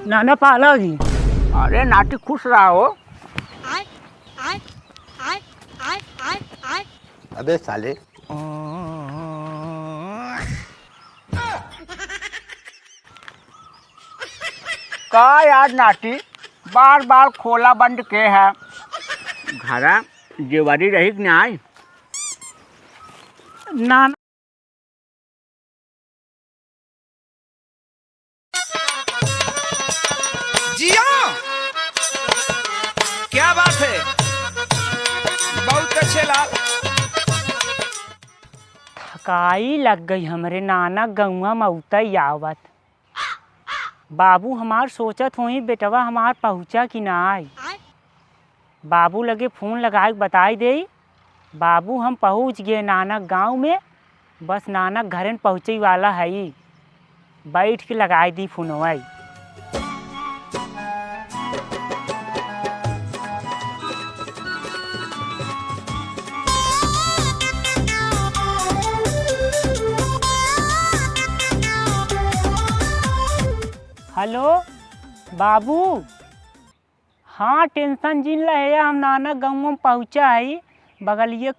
नाना पाला जी। अरे नाटी खुश रहा हो। अबे साले। का यार नाटी बार बार खोला बंद के है घरा जेवरी रही कि नहीं। नाना जिया क्या बात है, बहुत अच्छे लाल। थकाई लग गई हमरे नाना गौवा मऊतई आवत। बाबू हमार सोचत हुई बेटवा हमार पहुँचा कि ना आई। बाबू लगे फ़ोन लगा के बताई दे। बाबू हम पहुँच गए नानक गांव में, बस नानक घरन पहुँचे वाला है। बैठ के लगाई दी फोनवा। हेलो बाबू, हाँ टेंशन जिन रहे हम नानक गाँव में पहुँचा है। बगलिए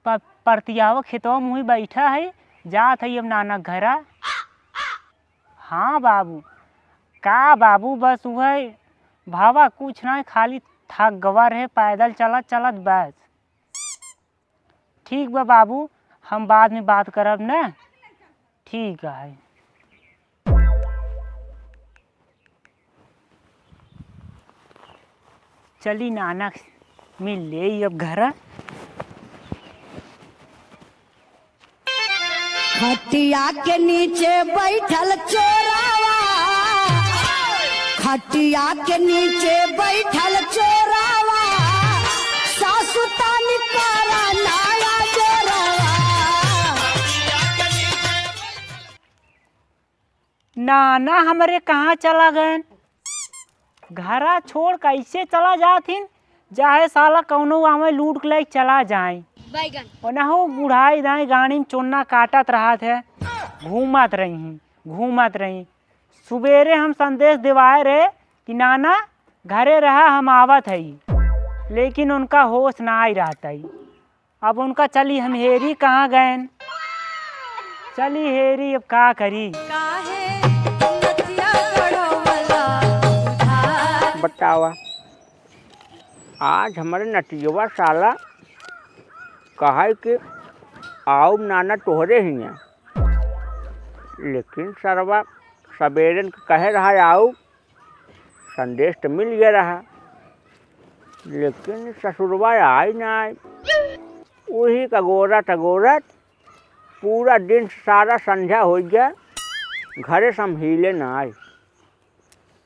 परतियावा खेतवा मुँह बैठा है, जात है अब नानक घरा। हाँ बाबू, का बाबू बस वह भावा कुछ ना, खाली थक गवा रहे पैदल चलत चलत बस। ठीक बा बाबू, हम बाद में बात करब न। ठीक है। चली नानक मिल ले अब घर। खटिया के नीचे बैठल चोरावा, खटिया के नीचे बैठल चोरावा, सासु तानी करा नाया जोरावा। नाना हमरे कहाँ चला गए? घरा छोड़ कैसे चला जाथिन? चाहे साला कौनो आमे लूट ले चला जाए। ओनाहू बुढ़ाई दाई गाड़ी में चोन्ना काटत रहा थे, घूमत रही। सुबेरे हम संदेश दिवाए रहे कि नाना घरे रहा हम आवत है, लेकिन उनका होश ना आई रहता है। अब उनका चली हम हेरी कहाँ गए? चली हेरी अब का करी। बतावा आज हमारे नटियवा साला कहा कि आओ नाना तोहरे ही हैं, लेकिन सरवा सवेरे कहे रहा आओ, संदेश तो मिल गया रहा, लेकिन ससुरवा आई ना आई। वही कगोरत पूरा दिन सारा संध्या हो गया, घरे संभीले ना आए।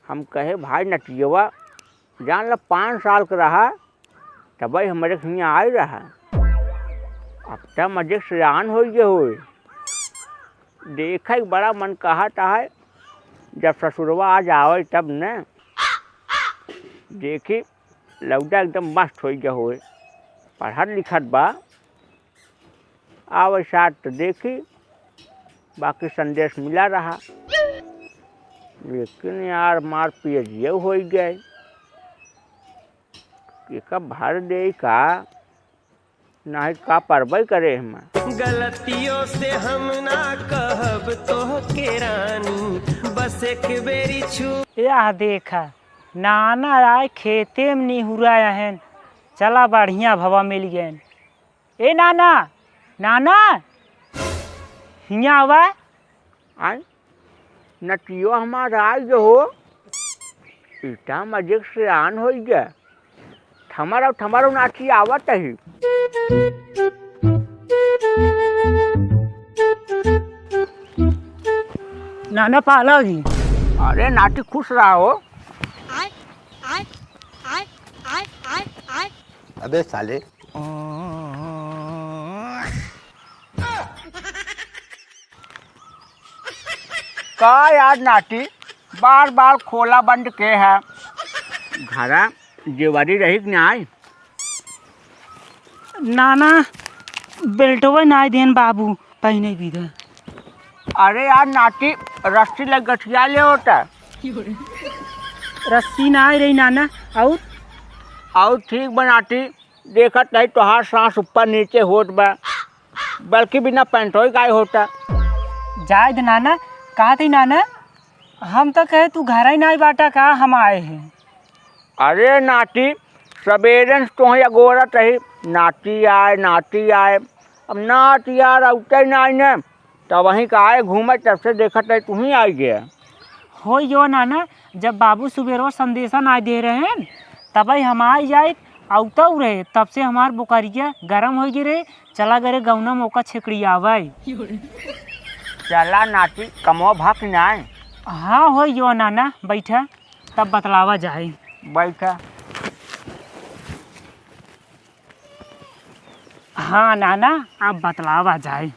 हम कहे भाई नटियवा जान ला 5 साल का रहा तब भाई हमारे यहाँ आई रहा, अब तक मजे सियान हो गए हो। देखा बड़ा मन कहा है जब ससुरवा आज आवे तब न। देखी लौटा एकदम मस्त हो गया हो, पढ़त लिखत बा, आवे साथ तो देखी बाकी संदेश मिला रहा, लेकिन यार मार पिए हो गए कि कब भर दे का नहीं का परबई करे। हम गलतियों से हम ना कहब तो के रानी, बस एक बेरी छू। यह देखा नाना आए खेते में निहुरा है, चला बढ़िया भवा मिल गए। ए नाना हियाँ आवा। आई नटियो हमारा आज जो हो इतना मजे से आन हो गया, थमारो नाची आवत ही। नाना पाला जी। अरे नाटी खुश रहा हो। अबे साले। का यार नाटी बार बार खोला बंद के है घरा जेवरी रही कि नहीं। नाना बेल्टवा ना देन बाबू पहने भी दे। अरे यार नाटी रस्सी लग गठिया ले होता, रस्सी ना आई रही नाना। और ठीक बनाती देखत नहीं तोहार सांस ऊपर नीचे होत बा, बल्कि बिना पैंटोई गाय होता। जाए दे नाना। कहा थी नाना हम तो कहे तू घर ही नहीं बाटा का हम आए हैं। अरे नाती सवेरे तो या गोरत रही नाती आए अब नात यार औते नहीं ने तो वहीं का आए घूमे तब से देखत नहीं तू ही आई गया। हो यो नाना जब बाबू सुबेरो संदेशा ना दे रहे हैं तब ही हम आई जाए औता रहे, तब से हमार बुकारिया गरम हो गए रहे। चला गए गौना मौका छेकड़ी आवे। चला नाती कमो भाग नाय। हाँ हो यो नाना बैठा तब बतलावा जाए। बैठा। हाँ नाना आप बतलावा जाए।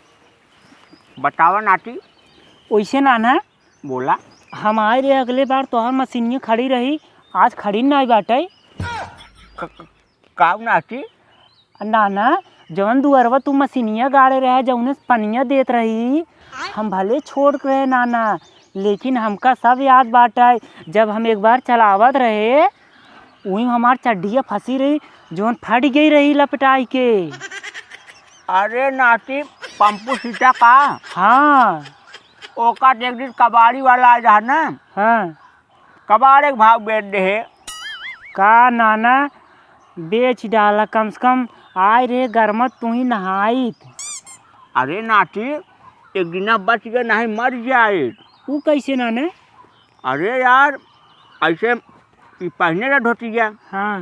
बतावा नाती। वैसे नाना बोला। हम आए रहे अगले बार तोहर मशीनिया खड़ी रही, आज खड़ी नहीं बाटे। का नाती? नाना जौन दुअरवा तू मशीनिया गाड़े रहे जौने पनिया देत रही हम भले छोड़ रहे नाना, लेकिन हमका सब याद बाटे। जब हम एक बार चलावत रहे वही हमार चड्डिया फंसी रही जौन फट गई रही लपटाई के। अरे नाती पंपू सीटा का? हाँ ओका एक दिन कबाड़ी वाला आ जा ना। हाँ कबाड़े के भाव बेच दे का नाना बेच डाला, कम से कम आए रे गरमत तू ही नहाई। अरे नाती एक दिन बच गए नहीं मर जाए। वो कैसे नाना? अरे यार ऐसे पहने रह धोतिया। हाँ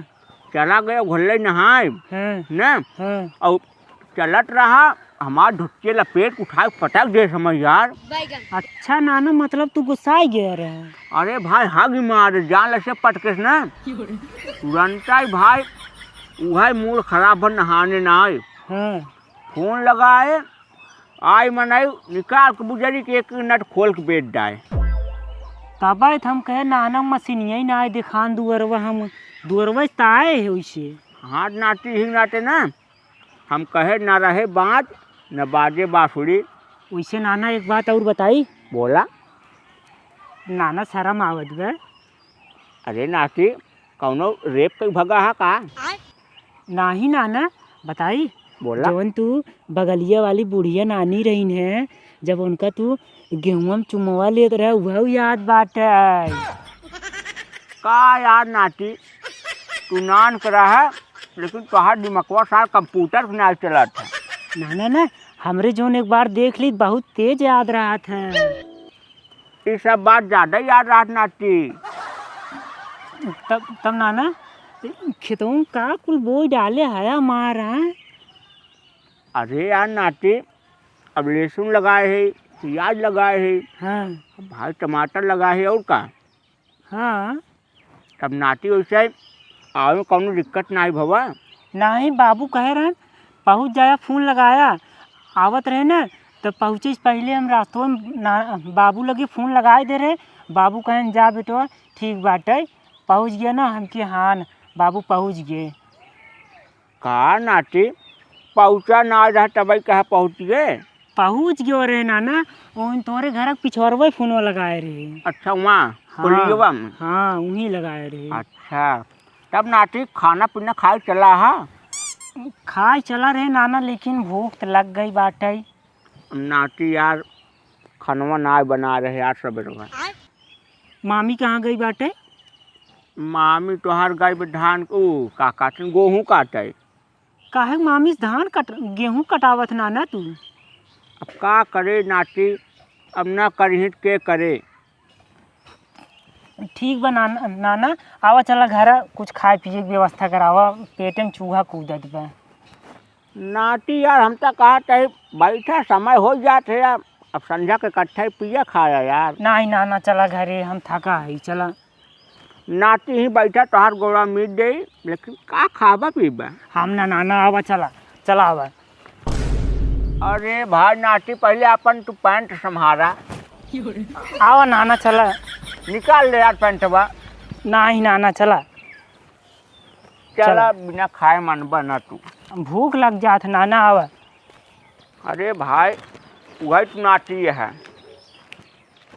चला गया घोल्ले नहाए हाँ न हाँ। और चलत रहा हमार धोतिया लपेट उठाए पटक दे समझ यार। अच्छा नाना मतलब तू गुस्सा गया रहे। अरे भाई हग मार जान लगे पटके ना तुरंत ही भाई वह मूड खराब हो नहाने ना आए। हाँ फोन लगाए आई मनाई निकाल के बुझरी के एक नट खोल के बेच डाए। तब हम कहे नाना मशीनिया ही ना आए दिखान दुअरवा, हम दुअरवा ताए है वैसे। हाथ नाती ही नाते ना हम कहे ना रहे बाज न बाजे बाँसुरी। वैसे नाना एक बात और बताई। बोला। नाना शर्म आवत बे। अरे नाती कौनो रेप के भगा है का? नाही नाना बताई। बोला। जवन तू बगलिया वाली बुढ़िया नानी रही है जब उनका तू गेहूं में चुमवा लेत रहे वह याद बाटे। का यार नाती तू नान करा है लेकिन तुहार दिमकवा सार कंप्यूटर से नहीं चला था। नाना ना हमरे जोन एक बार देख ली बहुत तेज याद रहा था। ये सब बात ज़्यादा याद रहा नाती। तब नाना खेतों का कुल बोई डाले है हमारा। अरे यार नाती अब लहसुन लगाए है प्याज लगाए है हाँ भाई टमाटर लगाए है और का। हाँ तब नाती वैसे आवे कौनो दिक्कत नहीं भवा। नहीं बाबू कहे रहे पहुँच जाया, फ़ोन लगाया आवत रहे ना तो पहुँचे से पहले हम रास्तों में बाबू लगे फ़ोन लगाए दे रहे। बाबू कहें जा बेटो ठीक बाटे पहुँच गया ना, हम कि हाँ बाबू पहुँच गए। का नाती पहुँचा ना रहा तब कहा पहुँच गए? पहुँच गयो रे नाना उन तोरे घर पिछड़वा फ़ोन लगाए रहे। अच्छा वहाँ पुलियवा में? हाँ वहीं लगाए रहे। अच्छा तब नाती खाना पीना खाए चला है? खाए चला रहे नाना लेकिन भूख तो लग गई बाटे। नाती यार खानवा ना बना रहे यार सवेरे। मामी कहाँ गई बाटे? मामी तोहार गई धान को का काटन गेहूँ काटे। काहे मामी धान गेहूँ कटावत नाना तू? अब का करे नाती अब ना करी के करे। ठीक बा नाना आवा चला घर कुछ खाए पिए की व्यवस्था करावा, पेट में चूहा कूदत बा। नाती यार हम तो कहा चाहे बैठा समय हो जाते यार अब संध्या के कट्ठा पिया खाया यार। नहीं नाना चला घरे हम थका है चला। नाती ही बैठा तोहार गोड़ा मीट दे लेकिन का खाबा पीबा। हम ना नाना आवा चला चला आवा। अरे भाई नाती पहले अपन तू पैंट संभारा। आवा नाना चला। निकाल ले यार पैंटवा। नहीं नाना चला चला बिना खाए मन बना तू। भूख लग जात नाना आवा। अरे भाई वही तो नाती है।